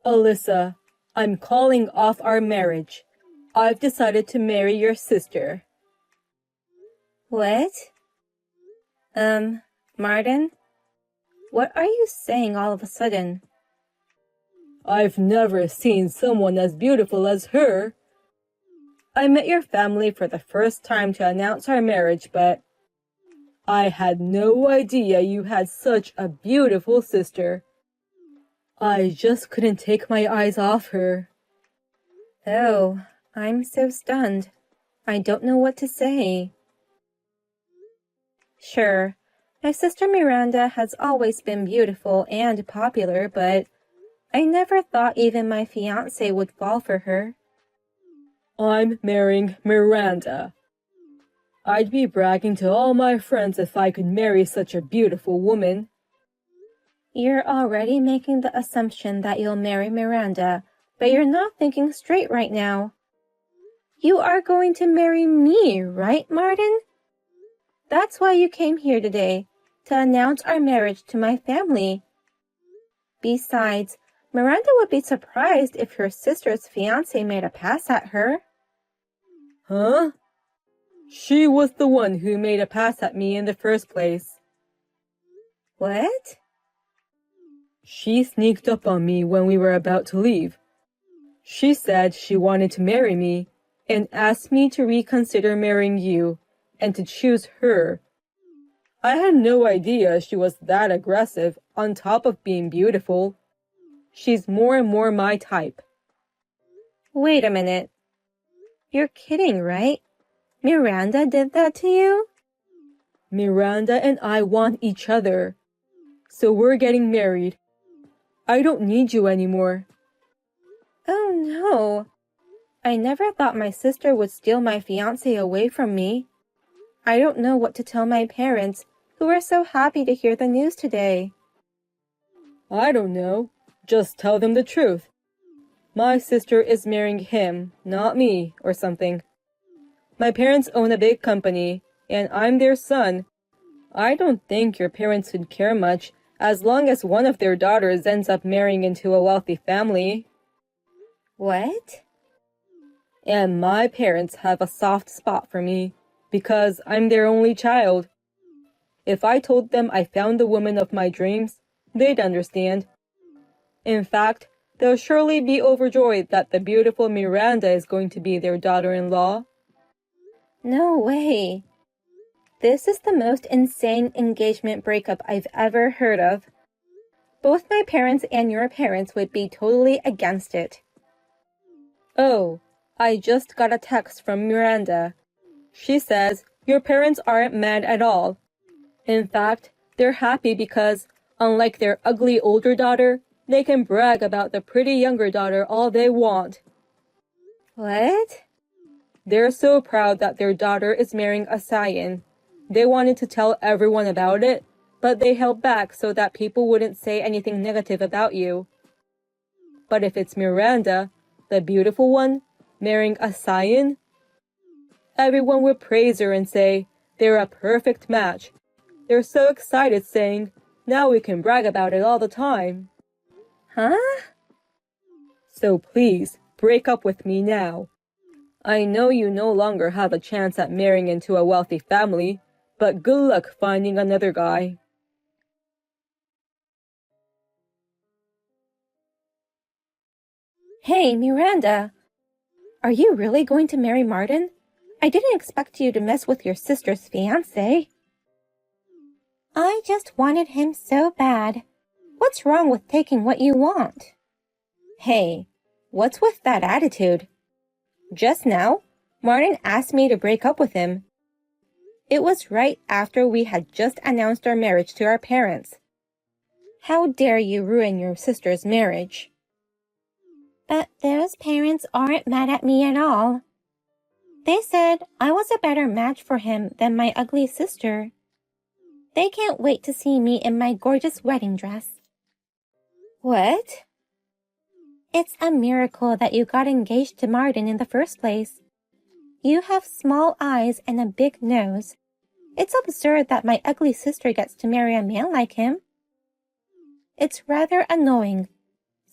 Alyssa, I'm calling off our marriage. I've decided to marry your sister. What? Martin? What are you saying all of a sudden? I've never seen someone as beautiful as her. I met your family for the first time to announce our marriage, but I had no idea you had such a beautiful sister. I just couldn't take my eyes off her. Oh, I'm so stunned. I don't know what to say. Sure, my sister Miranda has always been beautiful and popular, but I never thought even my fiancé would fall for her. I'm marrying Miranda. I'd be bragging to all my friends if I could marry such a beautiful woman. You're already making the assumption that you'll marry Miranda, but you're not thinking straight right now. You are going to marry me, right, Martin? That's why you came here today, to announce our marriage to my family. Besides, Miranda would be surprised if her sister's fiancé made a pass at her. Huh? She was the one who made a pass at me in the first place. What? She sneaked up on me when we were about to leave. She said she wanted to marry me and asked me to reconsider marrying you and to choose her. I had no idea she was that aggressive on top of being beautiful. She's more and more my type. Wait a minute. You're kidding, right? Miranda did that to you? Miranda and I want each other, so we're getting married. I don't need you anymore. Oh no. I never thought my sister would steal my fiancé away from me. I don't know what to tell my parents, who are so happy to hear the news today. I don't know. Just tell them the truth. My sister is marrying him, not me, or something. My parents own a big company, and I'm their son. I don't think your parents would care much as long as one of their daughters ends up marrying into a wealthy family. What? And my parents have a soft spot for me, because I'm their only child. If I told them I found the woman of my dreams, they'd understand. In fact, they'll surely be overjoyed that the beautiful Miranda is going to be their daughter-in-law. No way. This is the most insane engagement breakup I've ever heard of. Both my parents and your parents would be totally against it. Oh, I just got a text from Miranda. She says your parents aren't mad at all. In fact, they're happy because, unlike their ugly older daughter, they can brag about the pretty younger daughter all they want. What? They're so proud that their daughter is marrying a scion. They wanted to tell everyone about it, but they held back so that people wouldn't say anything negative about you. But if it's Miranda, the beautiful one, marrying a scion, everyone would praise her and say they're a perfect match. They're so excited, saying, now we can brag about it all the time. Huh? So please, break up with me now. I know you no longer have a chance at marrying into a wealthy family, but good luck finding another guy. Hey, Miranda. Are you really going to marry Martin? I didn't expect you to mess with your sister's fiancé. I just wanted him so bad. What's wrong with taking what you want? Hey, what's with that attitude? Just now, Martin asked me to break up with him. It was right after we had just announced our marriage to our parents. How dare you ruin your sister's marriage? But those parents aren't mad at me at all. They said I was a better match for him than my ugly sister. They can't wait to see me in my gorgeous wedding dress. What? It's a miracle that you got engaged to Martin in the first place. You have small eyes and a big nose. It's absurd that my ugly sister gets to marry a man like him. It's rather annoying.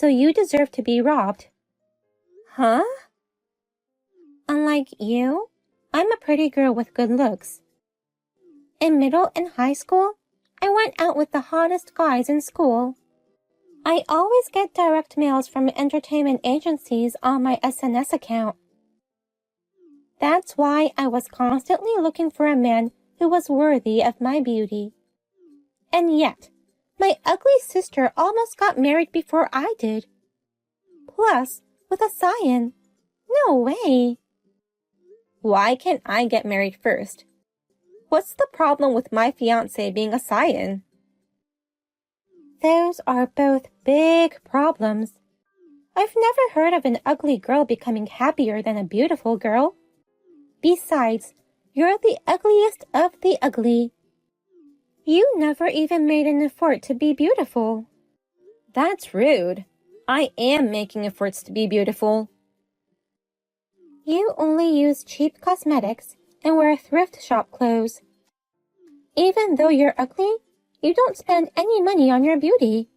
so you deserve to be robbed. Huh? Unlike you, I'm a pretty girl with good looks. In middle and high school, I went out with the hottest guys in school. I always get direct mails from entertainment agencies on my SNS account. That's why I was constantly looking for a man who was worthy of my beauty. And yet, my ugly sister almost got married before I did. Plus, with a scion. No way. Why can't I get married first? What's the problem with my fiancé being a scion? Those are both big problems. I've never heard of an ugly girl becoming happier than a beautiful girl. Besides, you're the ugliest of the ugly. You never even made an effort to be beautiful. That's rude. I am making efforts to be beautiful. You only use cheap cosmetics and wear thrift shop clothes. Even though you're ugly, you don't spend any money on your beauty.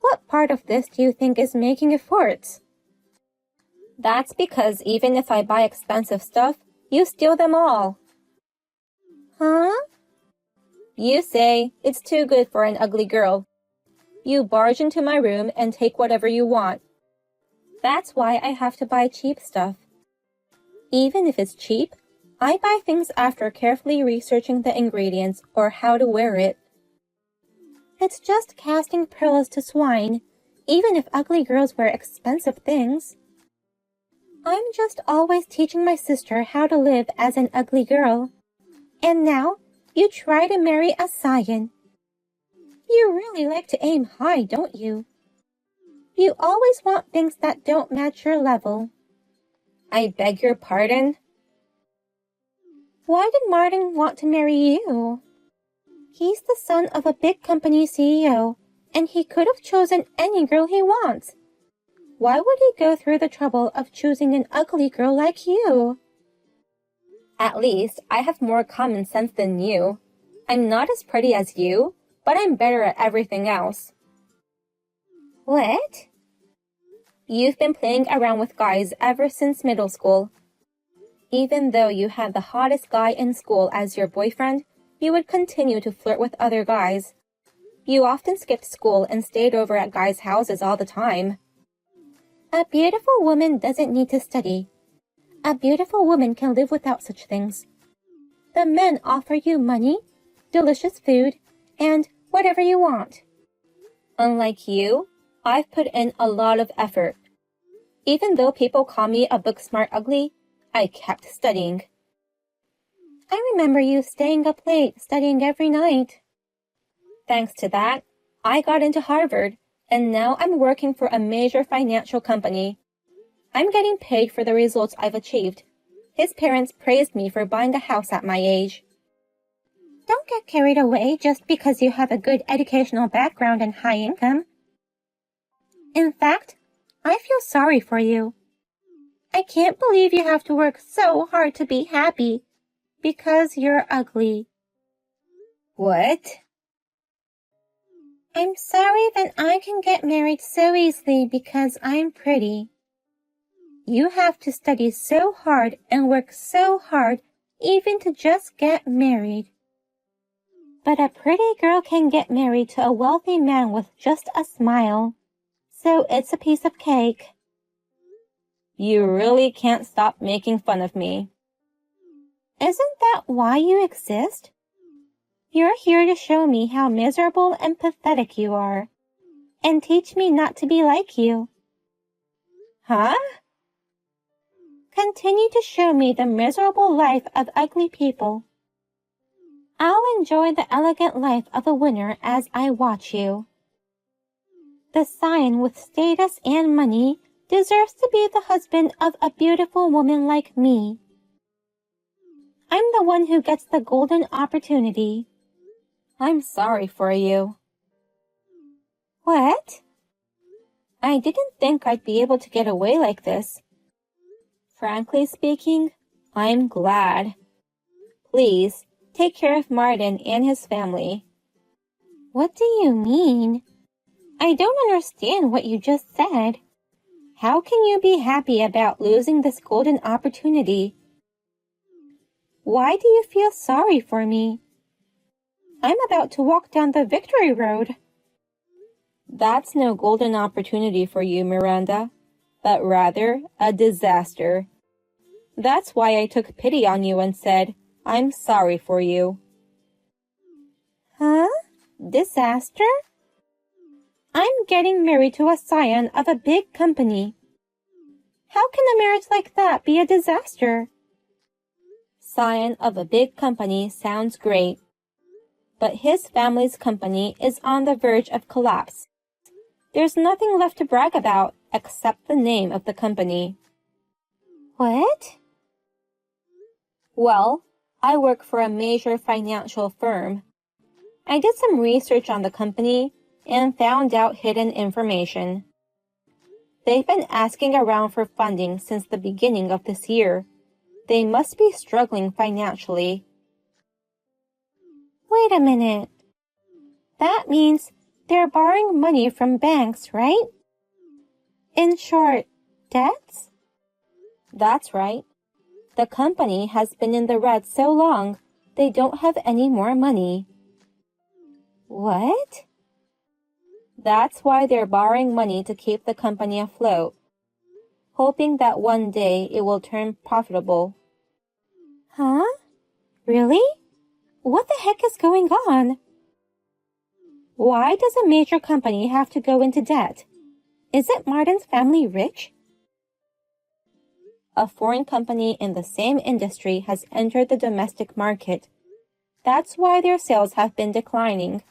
What part of this do you think is making efforts? That's because even if I buy expensive stuff, you steal them all. Huh? You say it's too good for an ugly girl. You barge into my room and take whatever you want. That's why I have to buy cheap stuff. Even if it's cheap, I buy things after carefully researching the ingredients or how to wear it. It's just casting pearls to swine, even if ugly girls wear expensive things. I'm just always teaching my sister how to live as an ugly girl. And now, you try to marry a scion. You really like to aim high, don't you? You always want things that don't match your level. I beg your pardon? Why did Martin want to marry you? He's the son of a big company CEO, and he could have chosen any girl he wants. Why would he go through the trouble of choosing an ugly girl like you? At least I have more common sense than you. I'm not as pretty as you, but I'm better at everything else. What? You've been playing around with guys ever since middle school. Even though you had the hottest guy in school as your boyfriend, you would continue to flirt with other guys. You often skipped school and stayed over at guys' houses all the time. A beautiful woman doesn't need to study. A beautiful woman can live without such things. The men offer you money, delicious food, and whatever you want. Unlike you, I've put in a lot of effort. Even though people call me a book-smart ugly, I kept studying. I remember you staying up late studying every night. Thanks to that, I got into Harvard, and now I'm working for a major financial company. I'm getting paid for the results I've achieved. His parents praised me for buying a house at my age. Don't get carried away just because you have a good educational background and high income. In fact, I feel sorry for you. I can't believe you have to work so hard to be happy because you're ugly. What? I'm sorry that I can get married so easily because I'm pretty. You have to study so hard and work so hard even to just get married. But a pretty girl can get married to a wealthy man with just a smile. So it's a piece of cake. You really can't stop making fun of me. Isn't that why you exist? You're here to show me how miserable and pathetic you are, and teach me not to be like you. Huh? Continue to show me the miserable life of ugly people. I'll enjoy the elegant life of a winner as I watch you. The scion with status and money deserves to be the husband of a beautiful woman like me. I'm the one who gets the golden opportunity. I'm sorry for you. What? I didn't think I'd be able to get away like this. Frankly speaking, I'm glad. Please, take care of Martin and his family. What do you mean? I don't understand what you just said. How can you be happy about losing this golden opportunity? Why do you feel sorry for me? I'm about to walk down the victory road. That's no golden opportunity for you, Miranda, but rather a disaster. That's why I took pity on you and said, I'm sorry for you. Huh? Disaster? I'm getting married to a scion of a big company. How can a marriage like that be a disaster? Scion of a big company sounds great, but his family's company is on the verge of collapse. There's nothing left to brag about except the name of the company. What? Well, I work for a major financial firm. I did some research on the company and found out hidden information. They've been asking around for funding since the beginning of this year. They must be struggling financially. Wait a minute. That means they're borrowing money from banks, right? In short, debts? That's right. The company has been in the red so long, they don't have any more money. What? That's why they're borrowing money to keep the company afloat, hoping that one day it will turn profitable. Huh? Really? What the heck is going on? Why does a major company have to go into debt? Isn't Martin's family rich? A foreign company in the same industry has entered the domestic market. That's why their sales have been declining.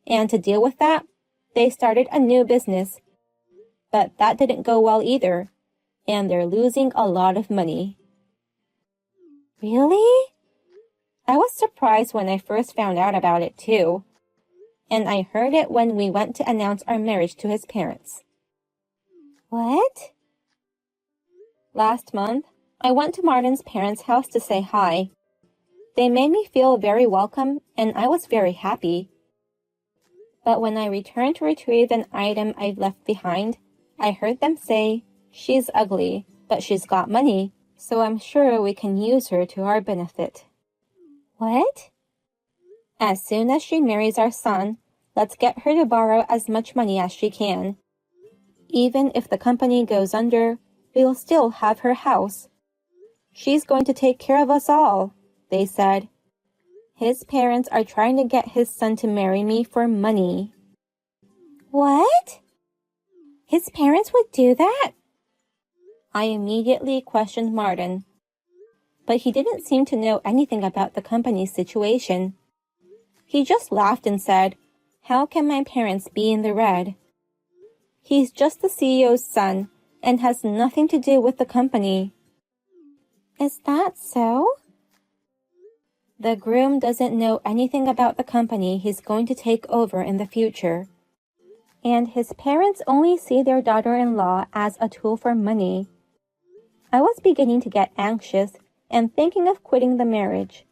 And to deal with that, they started a new business. But that didn't go well either, and they're losing a lot of money. Really? I was surprised when I first found out about it too. And I heard it when we went to announce our marriage to his parents. What? Last month, I went to Martin's parents' house to say hi. They made me feel very welcome, and I was very happy. But when I returned to retrieve an item I'd left behind, I heard them say, "She's ugly, but she's got money, so I'm sure we can use her to our benefit." What? As soon as she marries our son, let's get her to borrow as much money as she can. Even if the company goes under, we'll still have her house. She's going to take care of us all, they said. His parents are trying to get his son to marry me for money. What? His parents would do that? I immediately questioned Martin, but he didn't seem to know anything about the company's situation. He just laughed and said, "How can my parents be in the red? He's just the CEO's son and has nothing to do with the company." Is that so? The groom doesn't know anything about the company he's going to take over in the future. And his parents only see their daughter-in-law as a tool for money. I was beginning to get anxious and thinking of quitting the marriage.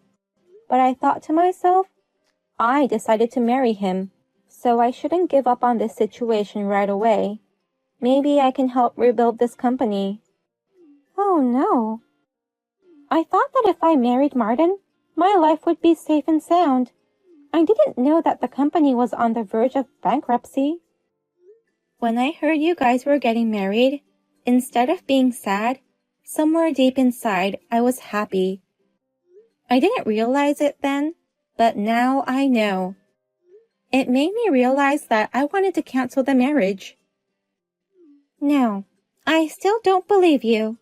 But I thought to myself, I decided to marry him, so I shouldn't give up on this situation right away. Maybe I can help rebuild this company. Oh no. I thought that if I married Martin, my life would be safe and sound. I didn't know that the company was on the verge of bankruptcy. When I heard you guys were getting married, instead of being sad, somewhere deep inside I was happy. I didn't realize it then, but now I know. It made me realize that I wanted to cancel the marriage. No, I still don't believe you.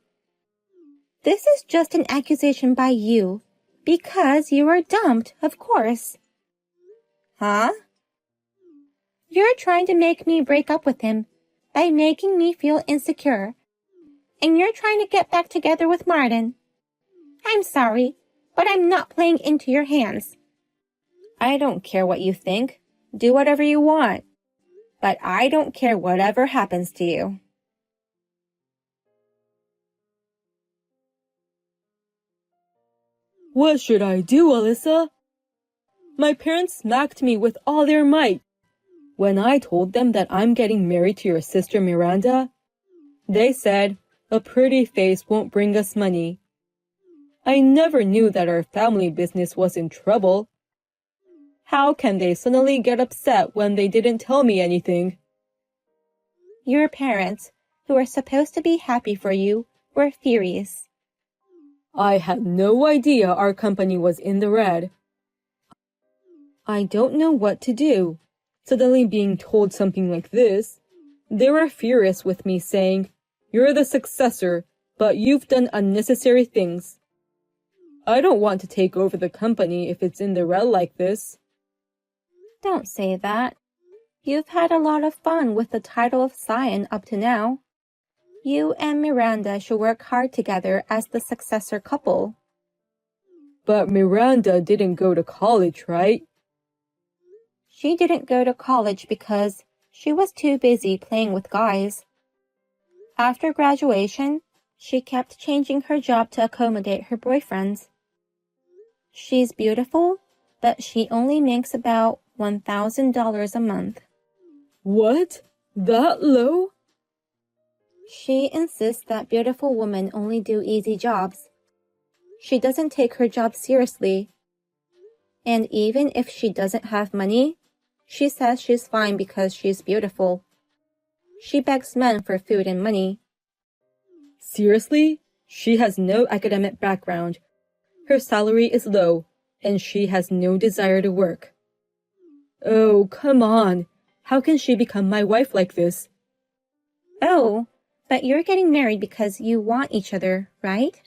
This is just an accusation by you, because you were dumped, of course. Huh? You're trying to make me break up with him by making me feel insecure. And you're trying to get back together with Martin. I'm sorry, but I'm not playing into your hands. I don't care what you think. Do whatever you want. But I don't care whatever happens to you. What should I do, Alyssa? My parents smacked me with all their might. When I told them that I'm getting married to your sister Miranda, they said, a pretty face won't bring us money. I never knew that our family business was in trouble. How can they suddenly get upset when they didn't tell me anything? Your parents, who were supposed to be happy for you, were furious. I had no idea our company was in the red. I don't know what to do. Suddenly being told something like this, they were furious with me saying, "You're the successor, but you've done unnecessary things." I don't want to take over the company if it's in the red like this. Don't say that. You've had a lot of fun with the title of scion up to now. You and Miranda should work hard together as the successor couple. But Miranda didn't go to college, right? She didn't go to college because she was too busy playing with guys. After graduation, she kept changing her job to accommodate her boyfriends. She's beautiful, but she only makes about $1,000 a month. What? That low? She insists that beautiful women only do easy jobs. She doesn't take her job seriously. And even if she doesn't have money, she says she's fine because she's beautiful. She begs men for food and money. Seriously? She has no academic background. Her salary is low, and she has no desire to work. Oh, come on. How can she become my wife like this? Oh, but you're getting married because you want each other, right?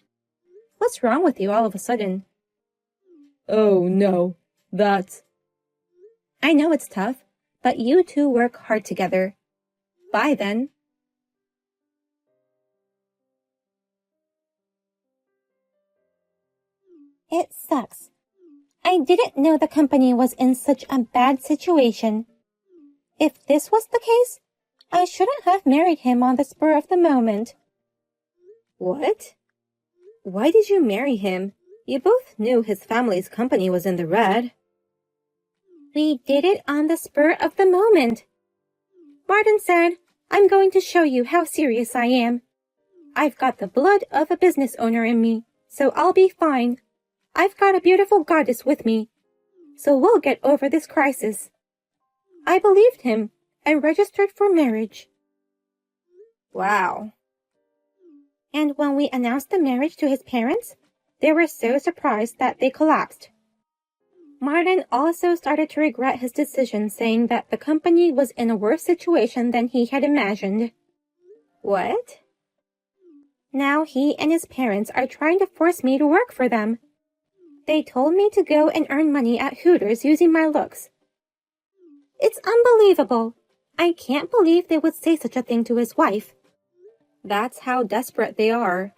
What's wrong with you all of a sudden? Oh, no. I know it's tough, but you two work hard together. Bye then. It sucks. I didn't know the company was in such a bad situation. If this was the case, I shouldn't have married him on the spur of the moment. What? Why did you marry him? You both knew his family's company was in the red. We did it on the spur of the moment. Martin said, "I'm going to show you how serious I am. I've got the blood of a business owner in me, so I'll be fine. I've got a beautiful goddess with me, so we'll get over this crisis." I believed him and registered for marriage. Wow. And when we announced the marriage to his parents, they were so surprised that they collapsed. Martin also started to regret his decision, saying that the company was in a worse situation than he had imagined. What? Now he and his parents are trying to force me to work for them. They told me to go and earn money at Hooters using my looks. It's unbelievable. I can't believe they would say such a thing to his wife. That's how desperate they are.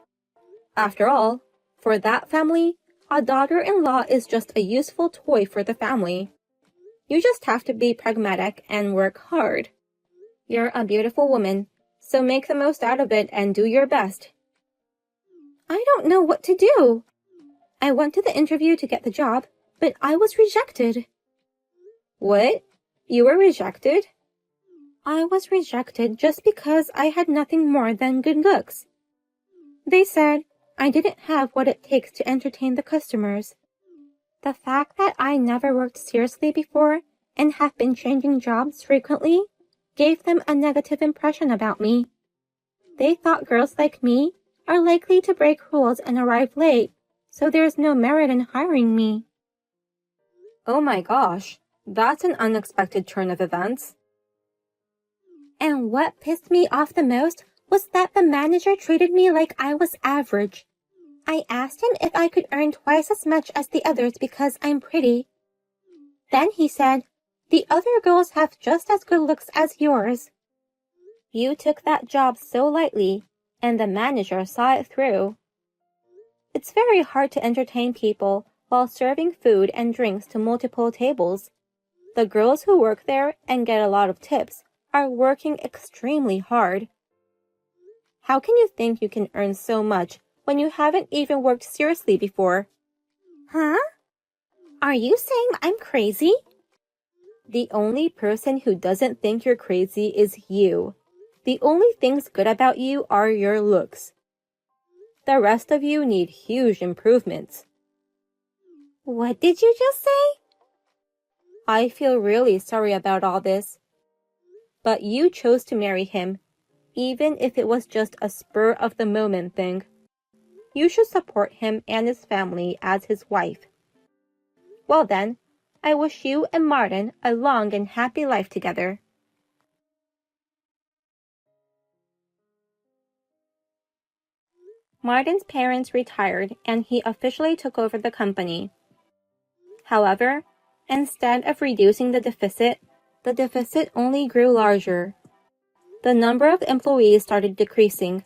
After all, for that family, a daughter-in-law is just a useful toy for the family. You just have to be pragmatic and work hard. You're a beautiful woman, so make the most out of it and do your best. I don't know what to do. I went to the interview to get the job, but I was rejected. What? You were rejected? I was rejected just because I had nothing more than good looks. They said I didn't have what it takes to entertain the customers. The fact that I never worked seriously before and have been changing jobs frequently gave them a negative impression about me. They thought girls like me are likely to break rules and arrive late, so there's no merit in hiring me. Oh my gosh, that's an unexpected turn of events. And what pissed me off the most was that the manager treated me like I was average. I asked him if I could earn twice as much as the others because I'm pretty. Then he said, "The other girls have just as good looks as yours." You took that job so lightly, and the manager saw it through. It's very hard to entertain people while serving food and drinks to multiple tables. The girls who work there and get a lot of tips are working extremely hard. How can you think you can earn so much when you haven't even worked seriously before? Huh? Are you saying I'm crazy? The only person who doesn't think you're crazy is you. The only things good about you are your looks. The rest of you need huge improvements. What did you just say? I feel really sorry about all this. But you chose to marry him, even if it was just a spur-of-the-moment thing. You should support him and his family as his wife. Well then, I wish you and Martin a long and happy life together. Martin's parents retired and he officially took over the company. However, instead of reducing the deficit only grew larger. The number of employees started decreasing.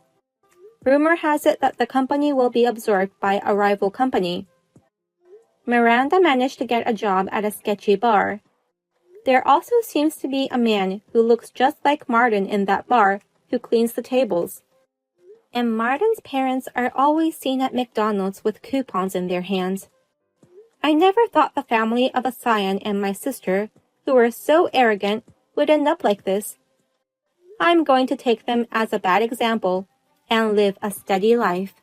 Rumor has it that the company will be absorbed by a rival company. Miranda managed to get a job at a sketchy bar. There also seems to be a man who looks just like Martin in that bar who cleans the tables. And Martin's parents are always seen at McDonald's with coupons in their hands. I never thought the family of a scion and my sister, who were so arrogant, would end up like this. I'm going to take them as a bad example and live a steady life.